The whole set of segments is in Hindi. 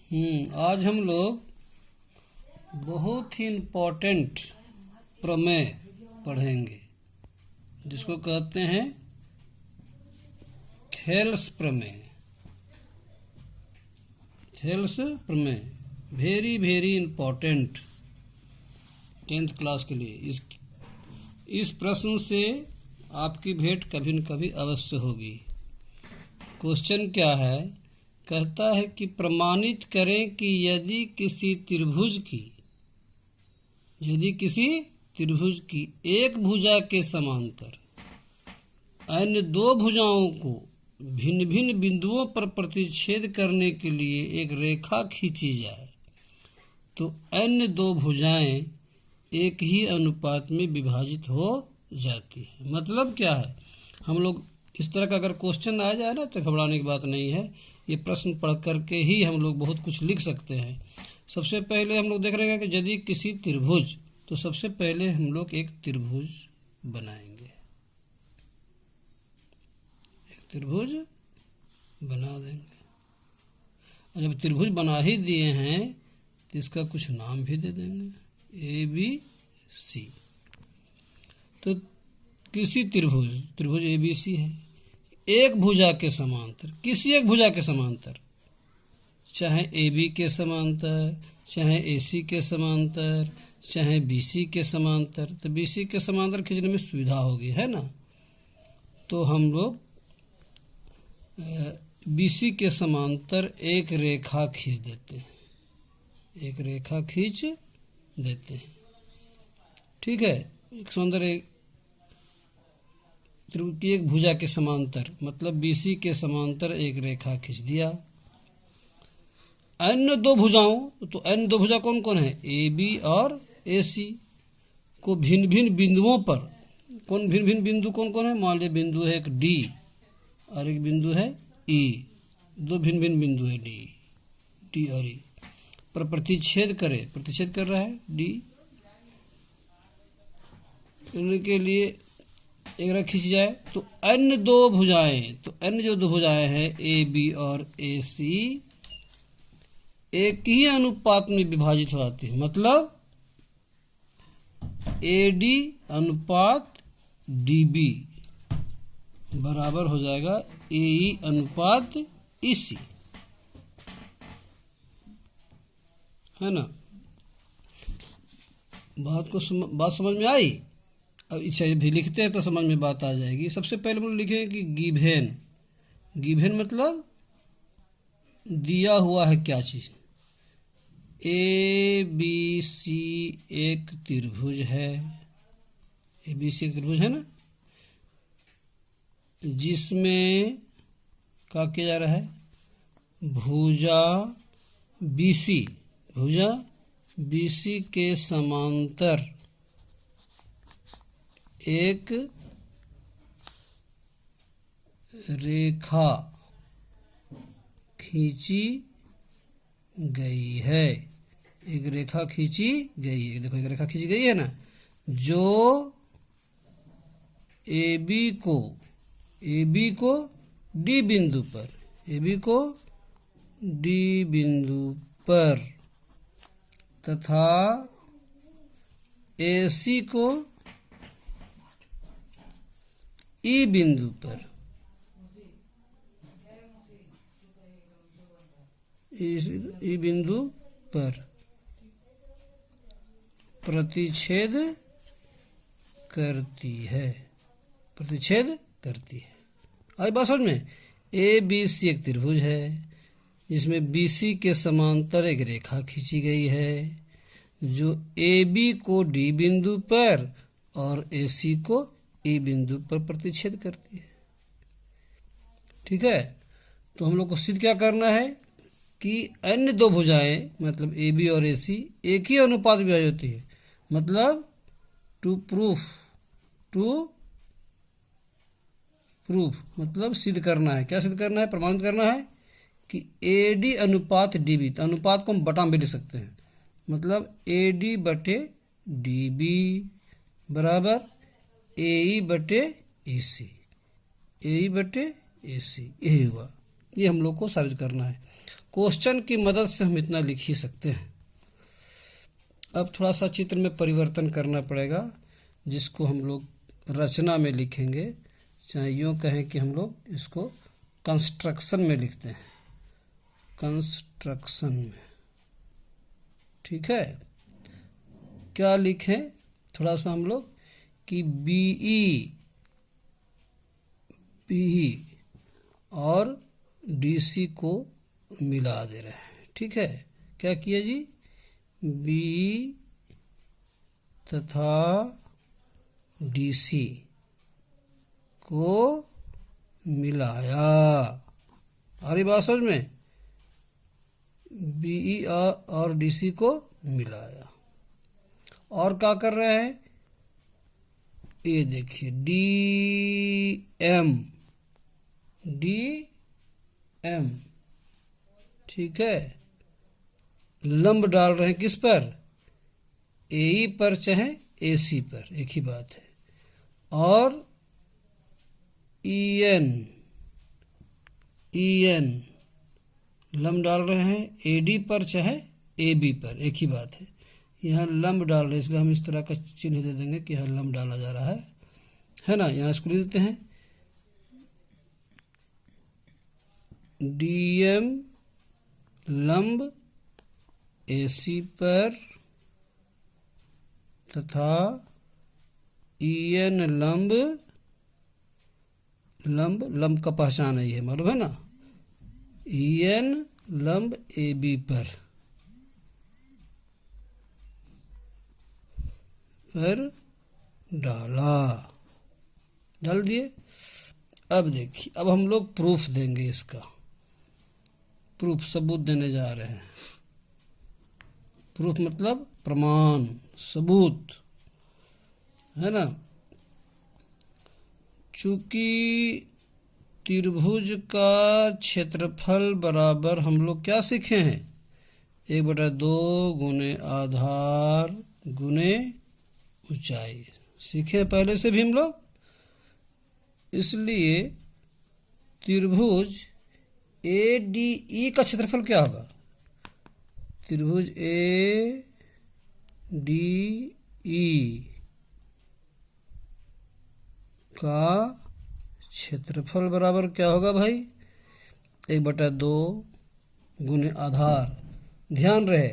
आज हम लोग बहुत ही इम्पोर्टेंट प्रमेय पढ़ेंगे जिसको कहते हैं थेल्स प्रमेय। थेल्स प्रमेय very very important 10th class के लिए। इस प्रश्न से आपकी भेंट कभी न कभी अवश्य होगी। क्वेश्चन क्या है? कहता है कि प्रमाणित करें कि यदि किसी त्रिभुज की एक भुजा के समांतर अन्य दो भुजाओं को भिन्न भिन्न बिंदुओं पर प्रतिच्छेद करने के लिए एक रेखा खींची जाए तो अन्य दो भुजाएं एक ही अनुपात में विभाजित हो जाती है। मतलब क्या है? हम लोग इस तरह का अगर क्वेश्चन आ जाए ना तो घबराने की बात नहीं है। ये प्रश्न पढ़ करके ही हम लोग बहुत कुछ लिख सकते हैं। सबसे पहले हम लोग देख रहे हैं कि यदि किसी त्रिभुज, तो सबसे पहले हम लोग एक त्रिभुज बनाएंगे। एक त्रिभुज बना देंगे और जब त्रिभुज बना ही दिए हैं तो इसका कुछ नाम भी दे देंगे ABC। तो किसी त्रिभुज ABC है, एक भुजा के समांतर, किसी एक भुजा के समांतर, चाहे AB के समांतर, चाहे AC के समांतर, चाहे BC के समांतर। तो BC के समांतर खींचने में सुविधा होगी, है ना? तो हम लोग BC के समांतर एक रेखा खींच देते हैं। एक रेखा खींच देते हैं, ठीक है। एक समांतर त्रिभुज की एक भुजा के समांतर, मतलब BC के समांतर एक रेखा खींच दिया। अन्य दो भुजाओं, तो अन्य दो भुजा कौन कौन है? AB और AC को भिन्न भिन्न बिंदुओं पर, भिन्न भिन्न बिंदु कौन कौन है? मान लीजिए बिंदु है एक D और एक बिंदु है E। दो भिन्न भिन्न बिंदु है D और E पर प्रतिच्छेद कर रहा है D। इनके लिए एक रेखा खींची जाए तो अन्य दो भुजाएं हैं AB और AC एक ही अनुपात में विभाजित हो जाती है। मतलब AD अनुपात DB बराबर हो जाएगा AE अनुपात EC, है ना? बात समझ में आई? अब इसे भी लिखते हैं तो समझ में बात आ जाएगी। सबसे पहले हम लिखेंगे कि गिवन मतलब दिया हुआ है क्या चीज। ABC एक त्रिभुज है, ABC एक त्रिभुज है ना, जिसमें क्या किया जा रहा है? भुजा BC के समांतर एक रेखा खींची गई है। एक रेखा खींची गई है, देखो एक रेखा खींची गई है ना, जो AB को D बिंदु पर तथा AC को E बिंदु पर, E बिंदु पर प्रतिच्छेद करती है। आई बात समझ में? ABC एक त्रिभुज है जिसमें BC के समांतर एक रेखा खींची गई है जो AB को D बिंदु पर और AC को E बिंदु पर प्रतिच्छेद करती है, ठीक है। तो हम लोग को सिद्ध क्या करना है कि अन्य दो भुजाएं मतलब AB और AC एक ही अनुपात में विभाजित होती है। मतलब टू प्रूफ मतलब सिद्ध करना है। क्या सिद्ध करना है? प्रमाणित करना है कि AD अनुपात DB, तो अनुपात को हम बटा में भी लिख सकते हैं। मतलब AD बटे DB बराबर AE बटे AC, यही हुआ। ये हम लोग को साबित करना है। क्वेश्चन की मदद से हम इतना लिख ही सकते हैं। अब थोड़ा सा चित्र में परिवर्तन करना पड़ेगा, जिसको हम लोग रचना में लिखेंगे, चाहे यूँ कहें कि हम लोग इसको कंस्ट्रक्शन में लिखते हैं, कंस्ट्रक्शन में। ठीक है, क्या लिखें थोड़ा सा हम लोग कि बीई और डीसी को मिला दे रहे हैं। ठीक है, क्या किया जी, बी तथा डीसी को मिलाया। अरे बात समझ में, बीई और डीसी को मिलाया। और क्या कर रहे हैं, ये देखिए डी एम, ठीक है, लंब डाल रहे हैं किस पर, एई पर चाहे एसी पर, एक ही बात है। और ईएन लंब डाल रहे हैं एडी पर चाहे एबी पर, एक ही बात है। यहाँ लंब डाल रहे हैं, इसलिए हम इस तरह का चिन्ह दे देंगे कि यहाँ लंब डाला जा रहा है ना। यहाँ इसको लिख देते हैं डीएम लंब एसी पर तथा ईएन लंब का पहचान है, ये मालूम है ना, ईएन लंब एबी पर डाल दिए। अब देखिए, अब हम लोग प्रूफ देंगे, इसका प्रूफ सबूत देने जा रहे हैं। प्रूफ मतलब प्रमाण, सबूत, है ना। चूंकि त्रिभुज का क्षेत्रफल बराबर, हम लोग क्या सीखे हैं, 1/2 गुने आधार गुने ऊंचाई, सीखे पहले से भी हम लोग। इसलिए त्रिभुज ADE का क्षेत्रफल क्या होगा, त्रिभुज ADE का क्षेत्रफल बराबर क्या होगा भाई, 1/2 गुने आधार। ध्यान रहे,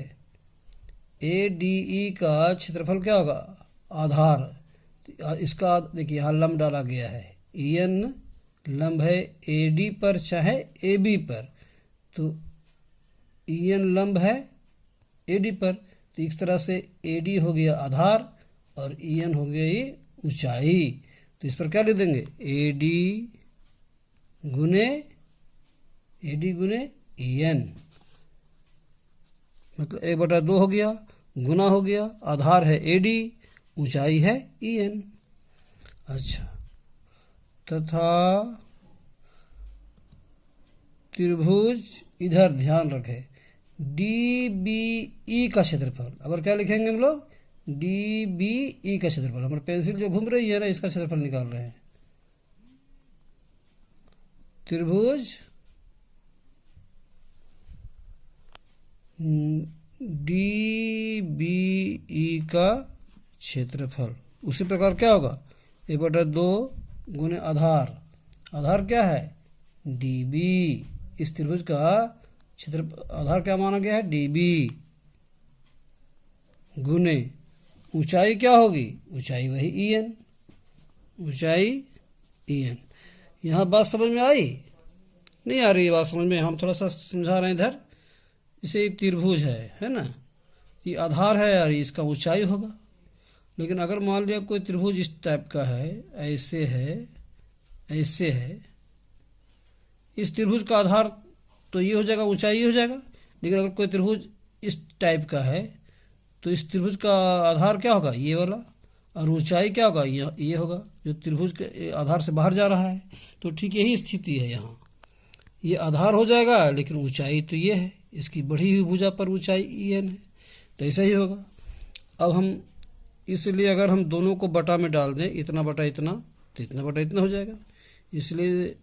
ADE का क्षेत्रफल क्या होगा, आधार। इसका देखिए यहाँ लंब डाला गया है, EN लंब है AD पर चाहे AB पर, तो EN लंब है AD पर, तो इस तरह से AD हो गया आधार और EN हो गया ये ऊंचाई। तो इस पर क्या लिख देंगे, AD गुने EN, मतलब 1/2 हो गया, गुना हो गया, आधार है AD, ऊंचाई है EN। अच्छा, तथा त्रिभुज, इधर ध्यान रखें, DBE का क्षेत्रफल, अगर क्या लिखेंगे हम लोग, DBE का क्षेत्रफल, हमारे पेंसिल जो घूम रही है ना, इसका क्षेत्रफल निकाल रहे हैं। त्रिभुज DBE का क्षेत्रफल, उसी प्रकार क्या होगा, 1/2 गुने आधार, आधार क्या है DB, इस त्रिभुज का क्षेत्र आधार क्या माना गया है DB, गुने ऊंचाई क्या होगी, ऊंचाई वही EN, ऊंचाई EN। यहाँ बात समझ में आई, नहीं आ रही बात समझ में, हम थोड़ा सा समझा रहे हैं इधर। इसे एक त्रिभुज है ना, ये आधार है यार, इसका ऊंचाई होगा। लेकिन अगर मान लिया कोई त्रिभुज इस टाइप का है, ऐसे है, इस त्रिभुज का आधार तो ये हो जाएगा, ऊंचाई हो जाएगा। लेकिन अगर कोई त्रिभुज इस टाइप का है, तो इस त्रिभुज का आधार क्या होगा, ये वाला, और ऊंचाई क्या होगा, ये होगा, जो त्रिभुज के आधार से बाहर जा रहा है। तो ठीक यही स्थिति है यहाँ, ये आधार हो जाएगा, लेकिन ऊंचाई तो ये है, इसकी बढ़ी हुई भुजा पर ऊंचाई EN है, तो ऐसा ही होगा। अब हम इसलिए अगर हम दोनों को बटा में डाल दें, इतना बटा इतना, तो इतना बटा इतना हो जाएगा। इसलिए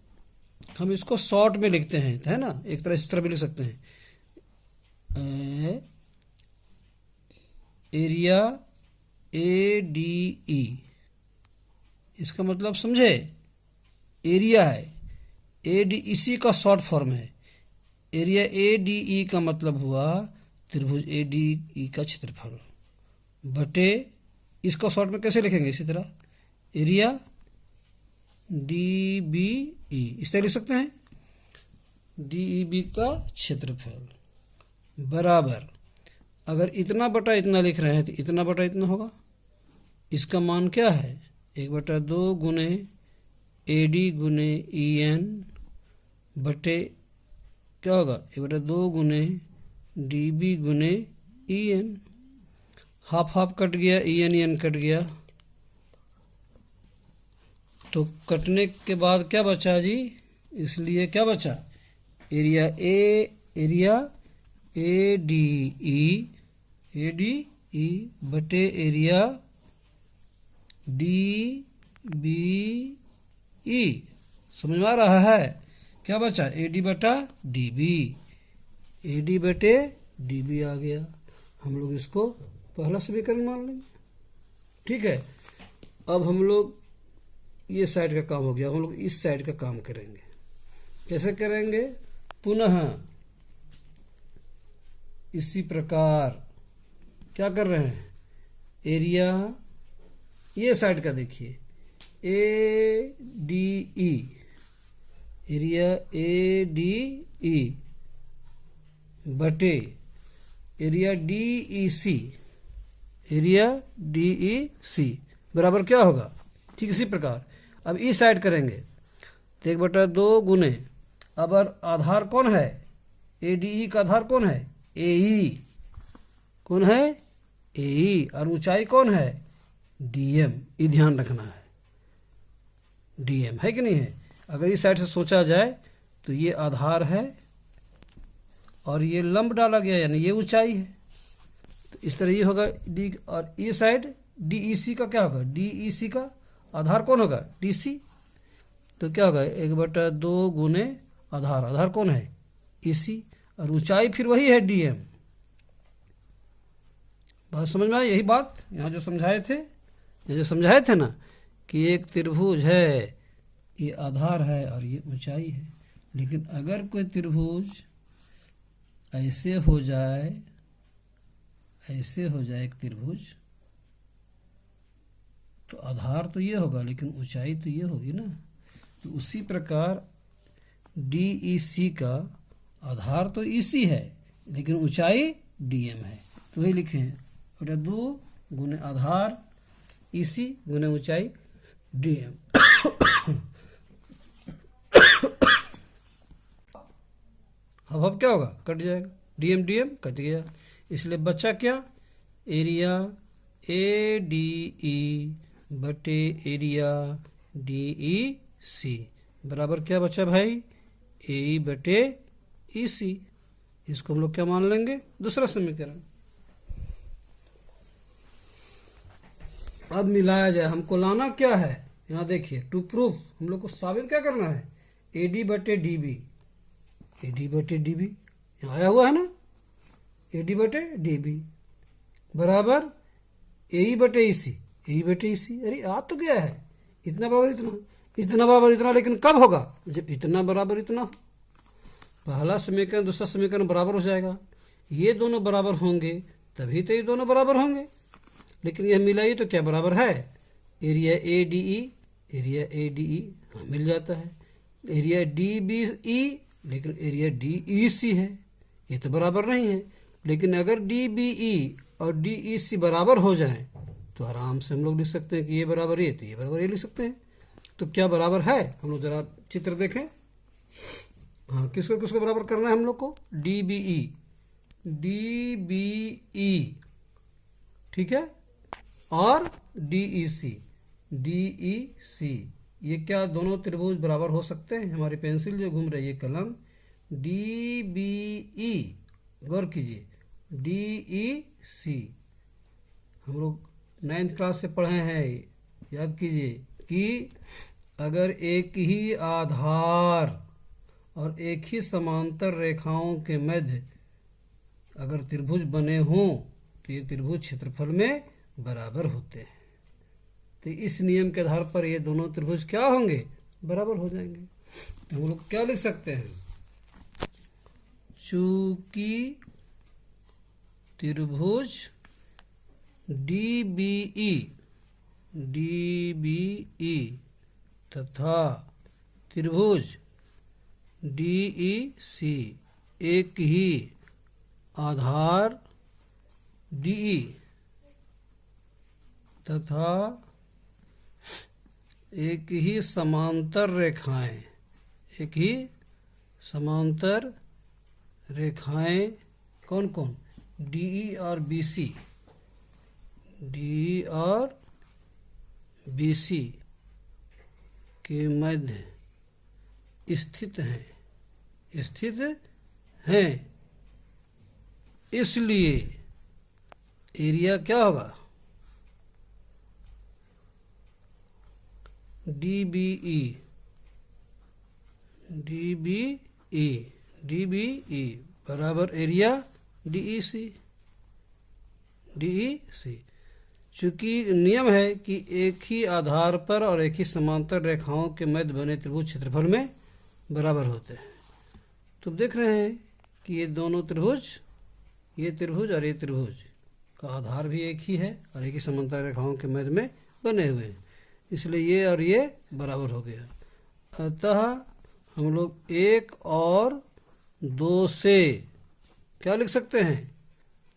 हम इसको शॉर्ट में लिखते हैं, है ना, एक तरह इस तरह भी लिख सकते हैं एरिया ADE, इसका मतलब समझे, एरिया है, AD इसी का शॉर्ट फॉर्म है। एरिया ADE का मतलब हुआ त्रिभुज ADE का क्षेत्रफल बटे, इसका शॉर्ट में कैसे लिखेंगे, इसी तरह एरिया DBE, इस तरह लिख सकते हैं, DEB का क्षेत्रफल बराबर, अगर इतना बटा इतना लिख रहे हैं तो इतना बटा इतना होगा। इसका मान क्या है, 1/2 गुने AD गुने EN बटे क्या होगा, 1/2 गुने DB गुने EN। हाफ हाफ कट गया, EN कट गया, तो कटने के बाद क्या बचा जी, इसलिए क्या बचा, एरिया ADE बटे एरिया DBE। समझ में आ रहा है, क्या बचा, AD बटा DB, AD बटे DB आ गया। हम लोग इसको पहला समीकरण मान लेंगे, ठीक है। अब हम लोग ये साइड का काम हो गया, हम लोग इस साइड का काम करेंगे। कैसे करेंगे, पुनः इसी प्रकार क्या कर रहे हैं, एरिया ये साइड का देखिए ADE, एरिया ADE बटे एरिया DEC, एरिया DEC बराबर क्या होगा, ठीक इसी प्रकार अब इस साइड करेंगे तो 1/2 गुने, अब आधार कौन है, ADE का आधार कौन है, AE, कौन है, AE, और ऊंचाई कौन है, DM, ये ध्यान रखना है, DM है कि नहीं है। अगर इस साइड से सोचा जाए तो ये आधार है और ये लंब डाला गया यानी ये ऊंचाई है, तो इस तरह ये होगा D, और ये साइड DEC का क्या होगा, DEC का आधार कौन होगा, DC, तो क्या होगा 1/2 गुने आधार, आधार कौन है, EC, और ऊंचाई फिर वही है DM। बात समझ में आई, यही बात यहाँ जो समझाए थे ना कि एक त्रिभुज है, ये आधार है और ये ऊंचाई है, लेकिन अगर कोई त्रिभुज ऐसे हो जाए एक त्रिभुज, तो आधार तो ये होगा लेकिन ऊंचाई तो ये होगी ना। तो उसी प्रकार DEC का आधार तो EC है लेकिन ऊंचाई DM है, तो वही लिखे हैं 2 गुने आधार EC गुने ऊंचाई DM। अब क्या होगा, कट जाएगा, DM कट गया, इसलिए बचा क्या, एरिया ADE बटे एरिया DEC बराबर क्या बचा भाई, AE बटे EC। इसको हम लोग क्या मान लेंगे, दूसरा समीकरण। अब मिलाया जाए, हमको लाना क्या है, यहाँ देखिए, टू प्रूफ हम लोग को साबित क्या करना है, AD बटे DB, AD बटे DB यहाँ आया हुआ है ना, AD बटे DB बराबर AE बटे EC, AE बटे EC, अरे आ तो गया है, इतना बराबर इतना, इतना बराबर इतना, लेकिन कब होगा, जब इतना बराबर इतना हो। पहला समीकरण दूसरा समीकरण बराबर हो जाएगा, ये दोनों बराबर होंगे तभी तो ये दोनों बराबर होंगे, लेकिन यह मिलाई तो क्या बराबर है, एरिया ADE हाँ मिल जाता है, एरिया DBE लेकिन एरिया DEC है, ये तो बराबर नहीं है। लेकिन अगर DBE और DEC बराबर हो जाएं तो आराम से हम लोग लिख सकते हैं कि ये बराबर ये, तो ये बराबर ये लिख सकते हैं। तो क्या बराबर है, हम लोग जरा चित्र देखें, हाँ किसको किसको बराबर करना है हम लोग को, DBE ठीक है, और DEC, ये क्या दोनों त्रिभुज बराबर हो सकते हैं। हमारी पेंसिल जो घूम रही है कलम, DBE गौर कीजिए, DEC हम लोग 9th क्लास से पढ़े हैं, याद कीजिए कि अगर एक ही आधार और एक ही समांतर रेखाओं के मध्य अगर त्रिभुज बने हों तो ये त्रिभुज क्षेत्रफल में बराबर होते हैं। तो इस नियम के आधार पर ये दोनों त्रिभुज क्या होंगे, बराबर हो जाएंगे। तो हम लोग क्या लिख सकते हैं, चूंकि त्रिभुज DBE तथा त्रिभुज DEC एक ही आधार DE तथा एक ही समांतर रेखाएं कौन कौन, DE और BC के मध्य स्थित हैं, इसलिए एरिया क्या होगा, DBE बराबर एरिया DEC। चूंकि नियम है कि एक ही आधार पर और एक ही समांतर रेखाओं के मध्य बने त्रिभुज क्षेत्रफल में बराबर होते हैं। तो देख रहे हैं कि ये दोनों त्रिभुज, ये त्रिभुज और ये त्रिभुज का आधार भी एक ही है और एक ही समांतर रेखाओं के मध्य में बने हुए हैं, इसलिए ये और ये बराबर हो गया। अतः हम लोग 1 और 2 से क्या लिख सकते हैं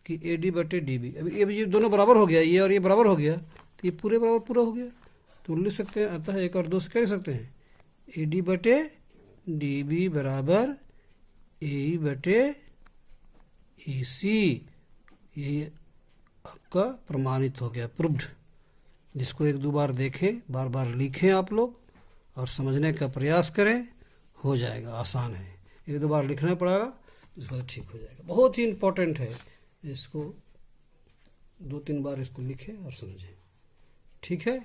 कि AD/DB। अब ये दोनों बराबर हो गया, ये और ये बराबर हो गया, तो ये पूरा हो गया, तो लिख सकते हैं। अतः 1 और 2 से क्या लिख सकते हैं, AD/DB बराबर AE/AC। ये आपका प्रमाणित हो गया, प्रूव्ड। जिसको 1-2 बार देखें, बार बार लिखें आप लोग और समझने का प्रयास करें, हो जाएगा, आसान है। 1-2 बार लिखना पड़ेगा, इसके बाद ठीक हो जाएगा। बहुत ही इम्पोर्टेंट है, इसको 2-3 बार इसको लिखें और समझें। ठीक है।